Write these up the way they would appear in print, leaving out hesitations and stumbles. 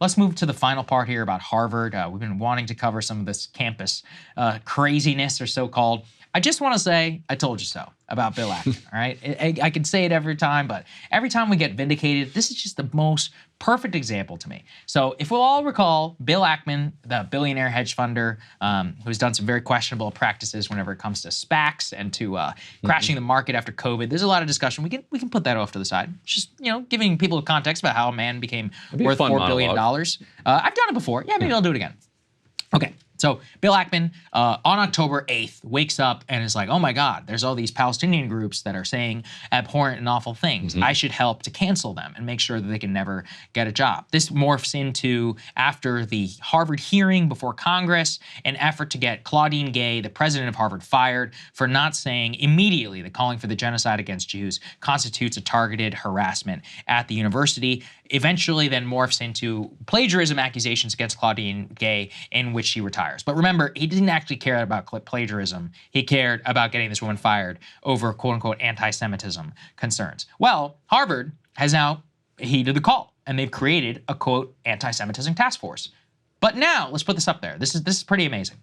let's move to the final part here about Harvard. We've been wanting to cover some of this campus craziness, or so-called. I just want to say, I told you so about Bill Ackman, all right? I can say it every time, but every time we get vindicated, this is just the most perfect example to me. So if we'll all recall, Bill Ackman, the billionaire hedge funder, who's done some very questionable practices whenever it comes to SPACs and to crashing the market after COVID. There's a lot of discussion. We can put that off to the side. Just, giving people context about how a man became worth $4 billion. I've done it before. Yeah, maybe I'll do it again. Okay. So Bill Ackman on October 8th wakes up and is like, oh my God, there's all these Palestinian groups that are saying abhorrent and awful things. I should help to cancel them and make sure that they can never get a job. This morphs into, after the Harvard hearing before Congress, an effort to get Claudine Gay, the president of Harvard, fired for not saying immediately that calling for the genocide against Jews constitutes a targeted harassment at the university. Eventually then morphs into plagiarism accusations against Claudine Gay, in which she retires. But remember, he didn't actually care about plagiarism. He cared about getting this woman fired over quote-unquote anti-Semitism concerns. Well, Harvard has now heeded the call, and they've created a quote anti-Semitism task force. But now, let's put this up there. This is pretty amazing.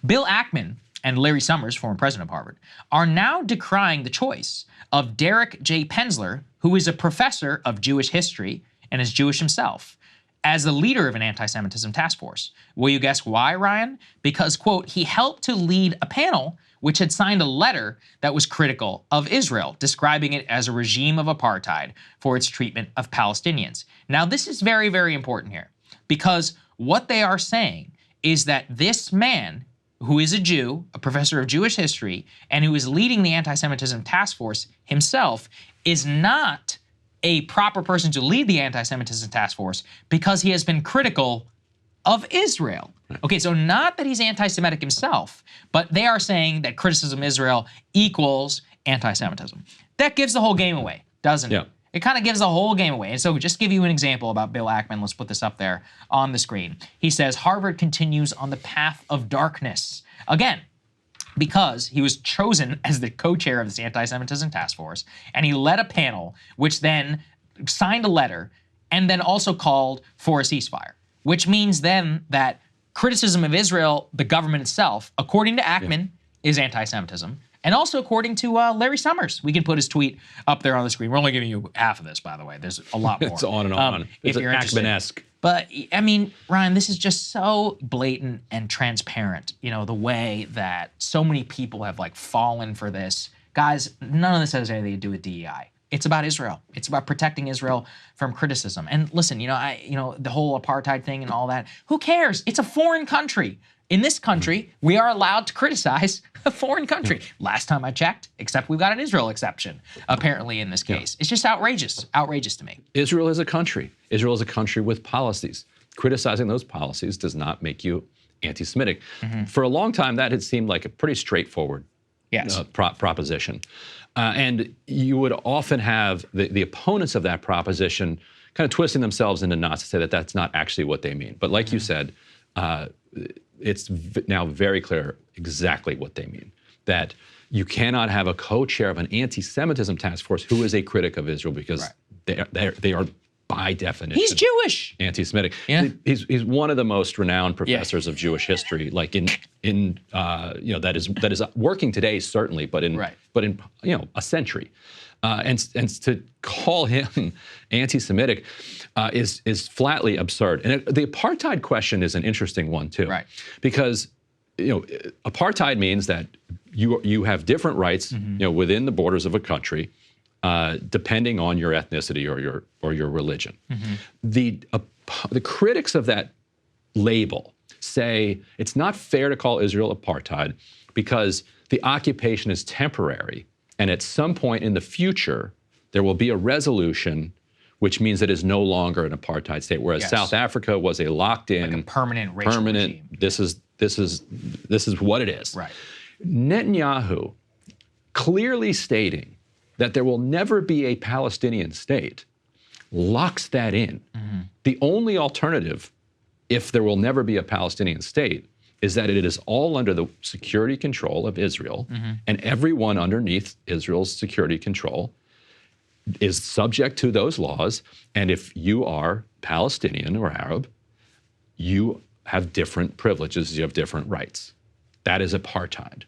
Bill Ackman and Larry Summers, former president of Harvard, are now decrying the choice of Derek J. Penzler, who is a professor of Jewish history and is Jewish himself, as the leader of an anti-Semitism task force. Will you guess why, Ryan? Because, quote, he helped to lead a panel which had signed a letter that was critical of Israel, describing it as a regime of apartheid for its treatment of Palestinians. Now, this is very, very important here, because what they are saying is that this man, who is a Jew, a professor of Jewish history, and who is leading the anti-Semitism task force himself, is not a proper person to lead the anti-Semitism task force because he has been critical of Israel. Okay, so not that he's anti-Semitic himself, but they are saying that criticism of Israel equals anti-Semitism. That gives the whole game away, doesn't it? It kind of gives the whole game away. And so just to give you an example about Bill Ackman, let's put this up there on the screen. He says, Harvard continues on the path of darkness. Again, because he was chosen as the co-chair of this anti-Semitism task force, and he led a panel which then signed a letter and then also called for a ceasefire, which means then that criticism of Israel, the government itself, according to Ackman, is anti-Semitism. And also according to Larry Summers. We can put his tweet up there on the screen. We're only giving you half of this, by the way. There's a lot more. It's on and on. If you're interested. Ackman-esque. But, I mean, Ryan, this is just so blatant and transparent, the way that so many people have, fallen for this. Guys, none of this has anything to do with DEI. It's about Israel. It's about protecting Israel from criticism. And listen, the whole apartheid thing and all that, who cares? It's a foreign country. In this country, we are allowed to criticize a foreign country. Last time I checked, except we've got an Israel exception, apparently, in this case. It's just outrageous to me. Israel is a country. Israel is a country with policies. Criticizing those policies does not make you anti-Semitic. For a long time, that had seemed like a pretty straightforward proposition. And you would often have the opponents of that proposition kind of twisting themselves into knots to say that that's not actually what they mean. But like you said, it's now very clear exactly what they mean, that you cannot have a co-chair of an anti-Semitism task force who is a critic of Israel, because they are by definition. He's Jewish. Anti-Semitic. Yeah. He's one of the most renowned professors of Jewish history, that is working today, certainly, but in a century. And to call him anti-Semitic is flatly absurd. And the apartheid question is an interesting one too, because apartheid means that you have different rights, within the borders of a country, depending on your ethnicity or your religion. The critics of that label say it's not fair to call Israel apartheid because the occupation is temporary. And at some point in the future, there will be a resolution, which means it is no longer an apartheid state. Whereas South Africa was a locked-in, like a permanent racial regime. This is what it is. Right. Netanyahu clearly stating that there will never be a Palestinian state locks that in. The only alternative, if there will never be a Palestinian state, is that it is all under the security control of Israel, and everyone underneath Israel's security control is subject to those laws. And if you are Palestinian or Arab, you have different privileges, you have different rights. That is apartheid.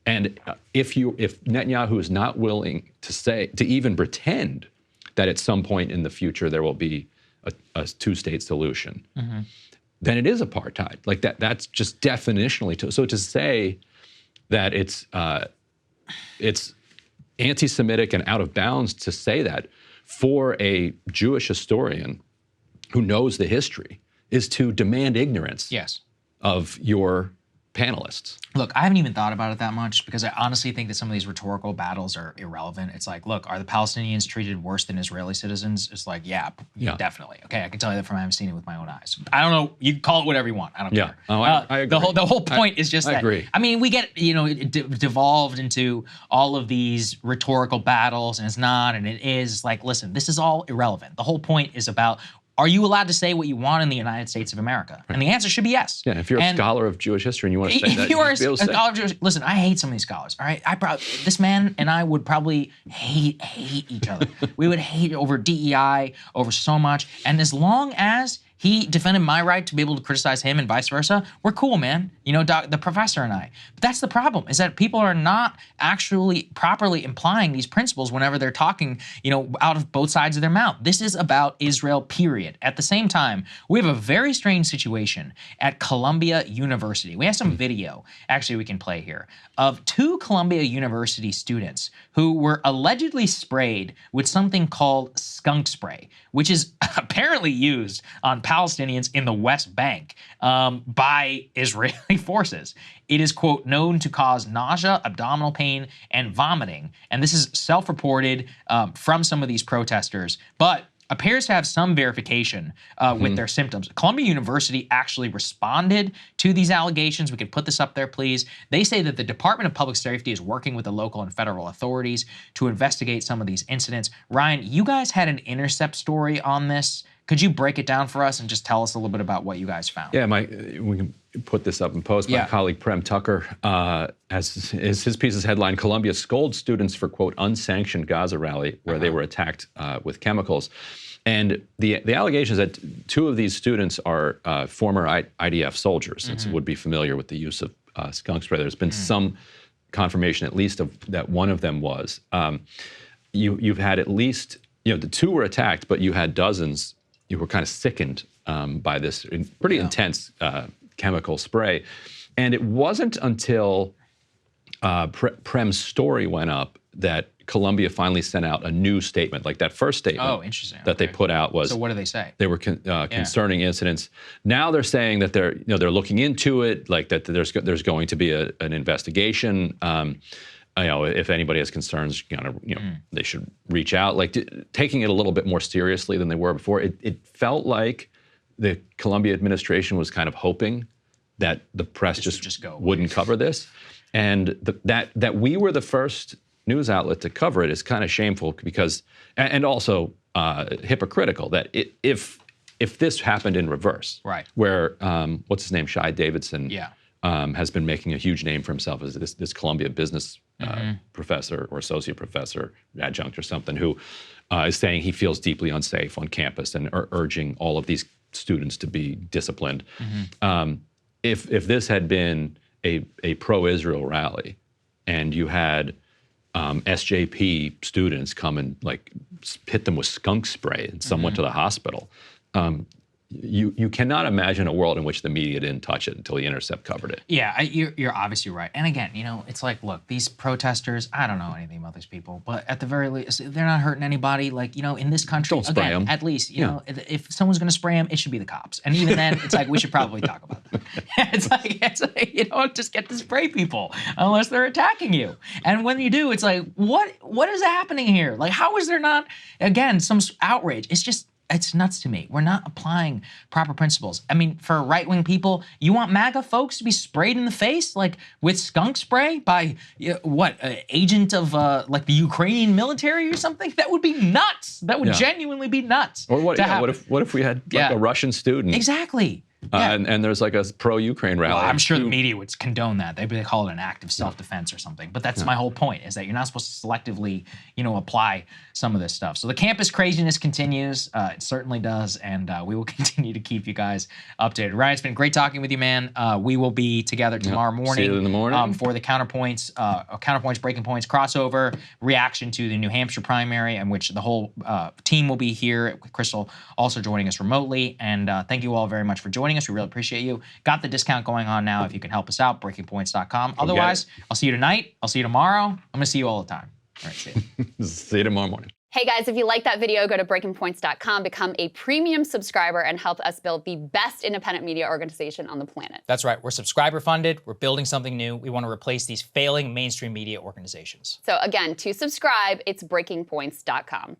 And if Netanyahu is not willing to even pretend that at some point in the future there will be a two-state solution, then it is apartheid. Like that's just definitionally. So to say that it's anti-Semitic and out of bounds to say that for a Jewish historian who knows the history is to demand ignorance of your panelists. Look, I haven't even thought about it that much because I honestly think that some of these rhetorical battles are irrelevant. It's like, look, are the Palestinians treated worse than Israeli citizens? It's like, yeah, definitely. Okay, I can tell you that from having seen it with my own eyes. I don't know. You can call it whatever you want. I don't care. Oh, I agree. The whole point is just that. I agree. I mean, we get, it devolved into all of these rhetorical battles, and it's not, and it is. Like, listen, this is all irrelevant. The whole point is about, are you allowed to say what you want in the United States of America? Right. And the answer should be yes. Yeah, if you're a scholar of Jewish history and you want to say that, if you are a scholar of Jewish, listen, I hate some of these scholars, all right? This man and I would probably hate each other. We would hate over DEI, over so much. And as long as he defended my right to be able to criticize him and vice versa, we're cool, man. The professor and I. But that's the problem, is that people are not actually properly implying these principles whenever they're talking, out of both sides of their mouth. This is about Israel, period. At the same time, we have a very strange situation at Columbia University. We have some video, actually, we can play here, of 2 Columbia University students who were allegedly sprayed with something called skunk spray, which is apparently used on Palestinians in the West Bank by Israeli forces. It is, quote, known to cause nausea, abdominal pain, and vomiting. And this is self-reported from some of these protesters, but appears to have some verification with their symptoms. Columbia University actually responded to these allegations. We can put this up there, please. They say that the Department of Public Safety is working with the local and federal authorities to investigate some of these incidents. Ryan, you guys had an Intercept story on this. Could you break it down for us and just tell us a little bit about what you guys found? Yeah, we can put this up in post. My colleague Prem Tucker his piece's headline, Columbia scolds students for, quote, unsanctioned Gaza rally where they were attacked with chemicals. And the allegation is that 2 of these students are former IDF soldiers, and so would be familiar with the use of skunk spray. There's been some confirmation, at least, of that one of them was. You've had at least, the 2 were attacked, but you had dozens. You were kind of sickened by this pretty intense chemical spray. And it wasn't until Prem's story went up that Columbia finally sent out a new statement. Like that first statement that they put out was— So what do they say? They were concerning incidents. Now they're saying that they're looking into it, like that there's going to be an investigation. If anybody has concerns, they should reach out. Like taking it a little bit more seriously than they were before. It felt like the Columbia administration was kind of hoping that the press just wouldn't cover this, and that we were the first news outlet to cover it is kind of shameful because, and also hypocritical. That if this happened in reverse, right, where what's his name, Shai Davidson, has been making a huge name for himself as this Columbia business professor or associate professor, adjunct or something, who is saying he feels deeply unsafe on campus and urging all of these students to be disciplined. If this had been a pro-Israel rally and you had SJP students come and like hit them with skunk spray and some went to the hospital, you cannot imagine a world in which the media didn't touch it until The Intercept covered it. Yeah, you're obviously right. And again, it's like, look, these protesters, I don't know anything about these people, but at the very least, they're not hurting anybody. Like, in this country, don't spray them. At least, if someone's going to spray them, it should be the cops. And even then, it's like, we should probably talk about that. It's like, just get to spray people unless they're attacking you. And when you do, it's like, what is happening here? Like, how is there not, again, some outrage? It's nuts to me. We're not applying proper principles. I mean, for right-wing people, you want MAGA folks to be sprayed in the face, like with skunk spray by agent of like the Ukrainian military or something? That would be nuts. That would genuinely be nuts. Or what if we had like a Russian student? Exactly. and there's like a pro-Ukraine rally. Well, I'm sure the media would condone that. They call it an act of self-defense or something. But that's my whole point, is that you're not supposed to selectively, apply some of this stuff. So the campus craziness continues. It certainly does, and we will continue to keep you guys updated. Ryan, it's been great talking with you, man. We will be together tomorrow morning. See you in the morning. For the Counterpoints, Breaking Points crossover reaction to the New Hampshire primary, in which the whole team will be here, with Crystal also joining us remotely. And thank you all very much for joining us. We really appreciate you. Got the discount going on now if you can help us out, breakingpoints.com. Otherwise, I'll see you tonight. I'll see you tomorrow. I'm going to see you all the time. All right, see you. See you tomorrow morning. Hey guys, if you like that video, go to breakingpoints.com, become a premium subscriber, and help us build the best independent media organization on the planet. That's right. We're subscriber funded. We're building something new. We want to replace these failing mainstream media organizations. So again, to subscribe, it's breakingpoints.com.